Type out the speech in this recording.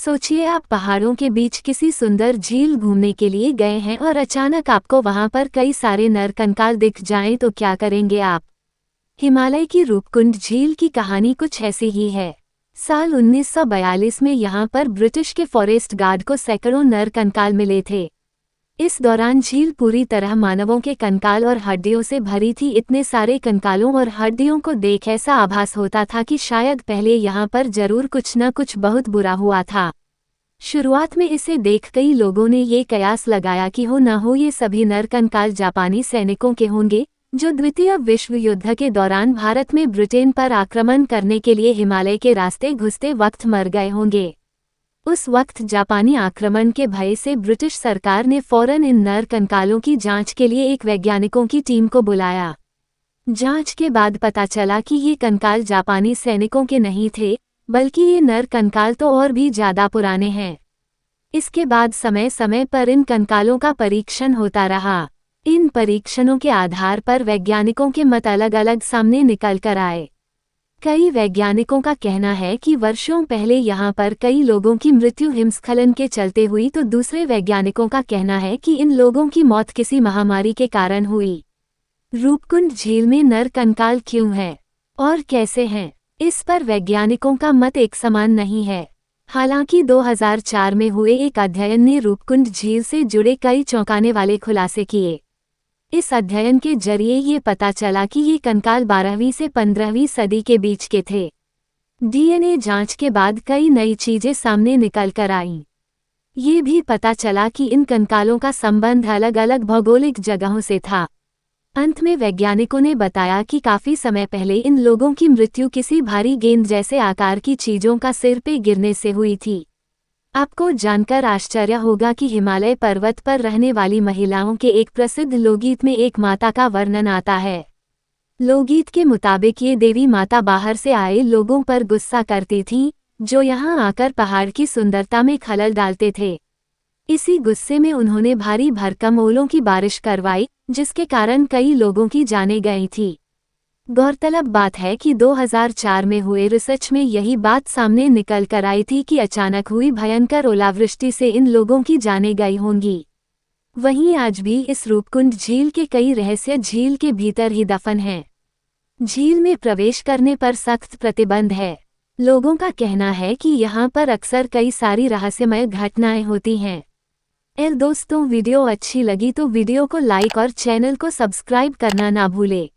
सोचिए आप पहाड़ों के बीच किसी सुंदर झील घूमने के लिए गए हैं और अचानक आपको वहां पर कई सारे नर कंकाल दिख जाएं तो क्या करेंगे आप। हिमालय की रूपकुंड झील की कहानी कुछ ऐसी ही है। साल 1942 में यहां पर ब्रिटिश के फॉरेस्ट गार्ड को सैकड़ों नर कंकाल मिले थे। इस दौरान झील पूरी तरह मानवों के कंकाल और हड्डियों से भरी थी। इतने सारे कंकालों और हड्डियों को देख ऐसा आभास होता था कि शायद पहले यहाँ पर जरूर कुछ न कुछ बहुत बुरा हुआ था। शुरुआत में इसे देख कई लोगों ने ये कयास लगाया कि हो न हो ये सभी नर कंकाल जापानी सैनिकों के होंगे, जो द्वितीय विश्व युद्ध के दौरान भारत में ब्रिटेन पर आक्रमण करने के लिए हिमालय के रास्ते घुसते वक्त मर गए होंगे। उस वक्त जापानी आक्रमण के भय से ब्रिटिश सरकार ने फौरन इन नर कंकालों की जांच के लिए एक वैज्ञानिकों की टीम को बुलाया। जांच के बाद पता चला कि ये कंकाल जापानी सैनिकों के नहीं थे, बल्कि ये नर कंकाल तो और भी ज्यादा पुराने हैं। इसके बाद समय समय पर इन कंकालों का परीक्षण होता रहा। इन परीक्षणों के आधार पर वैज्ञानिकों के मत अलग अलग सामने निकल कर आए। कई वैज्ञानिकों का कहना है कि वर्षों पहले यहाँ पर कई लोगों की मृत्यु हिमस्खलन के चलते हुई, तो दूसरे वैज्ञानिकों का कहना है कि इन लोगों की मौत किसी महामारी के कारण हुई। रूपकुंड झील में नर कंकाल क्यों है और कैसे हैं, इस पर वैज्ञानिकों का मत एक समान नहीं है। हालांकि 2004 में हुए एक अध्ययन ने रूपकुंड झील से जुड़े कई चौंकाने वाले खुलासे किए। इस अध्ययन के जरिए ये पता चला कि ये कंकाल 12वीं से 15वीं सदी के बीच के थे। डीएनए जांच के बाद कई नई चीजें सामने निकल कर आईं। ये भी पता चला कि इन कंकालों का संबंध अलग अलग भौगोलिक जगहों से था। अंत में वैज्ञानिकों ने बताया कि काफी समय पहले इन लोगों की मृत्यु किसी भारी गेंद जैसे आकार की चीजों का सिर पे गिरने से हुई थी। आपको जानकर आश्चर्य होगा कि हिमालय पर्वत पर रहने वाली महिलाओं के एक प्रसिद्ध लोकगीत में एक माता का वर्णन आता है। लोकगीत के मुताबिक ये देवी माता बाहर से आए लोगों पर गुस्सा करती थीं, जो यहाँ आकर पहाड़ की सुंदरता में खलल डालते थे। इसी गुस्से में उन्होंने भारी भरकम ओलों की बारिश करवाई, जिसके कारण कई लोगों की जानें गई थी। गौरतलब बात है कि 2004 में हुए रिसर्च में यही बात सामने निकल कर आई थी कि अचानक हुई भयंकर ओलावृष्टि से इन लोगों की जानें गई होंगी। वहीं आज भी इस रूपकुंड झील के कई रहस्य झील के भीतर ही दफन हैं। झील में प्रवेश करने पर सख्त प्रतिबंध है। लोगों का कहना है कि यहाँ पर अक्सर कई सारी रहस्यमय घटनाएं होती हैं। दोस्तों, वीडियो अच्छी लगी तो वीडियो को लाइक और चैनल को सब्सक्राइब करना ना भूले।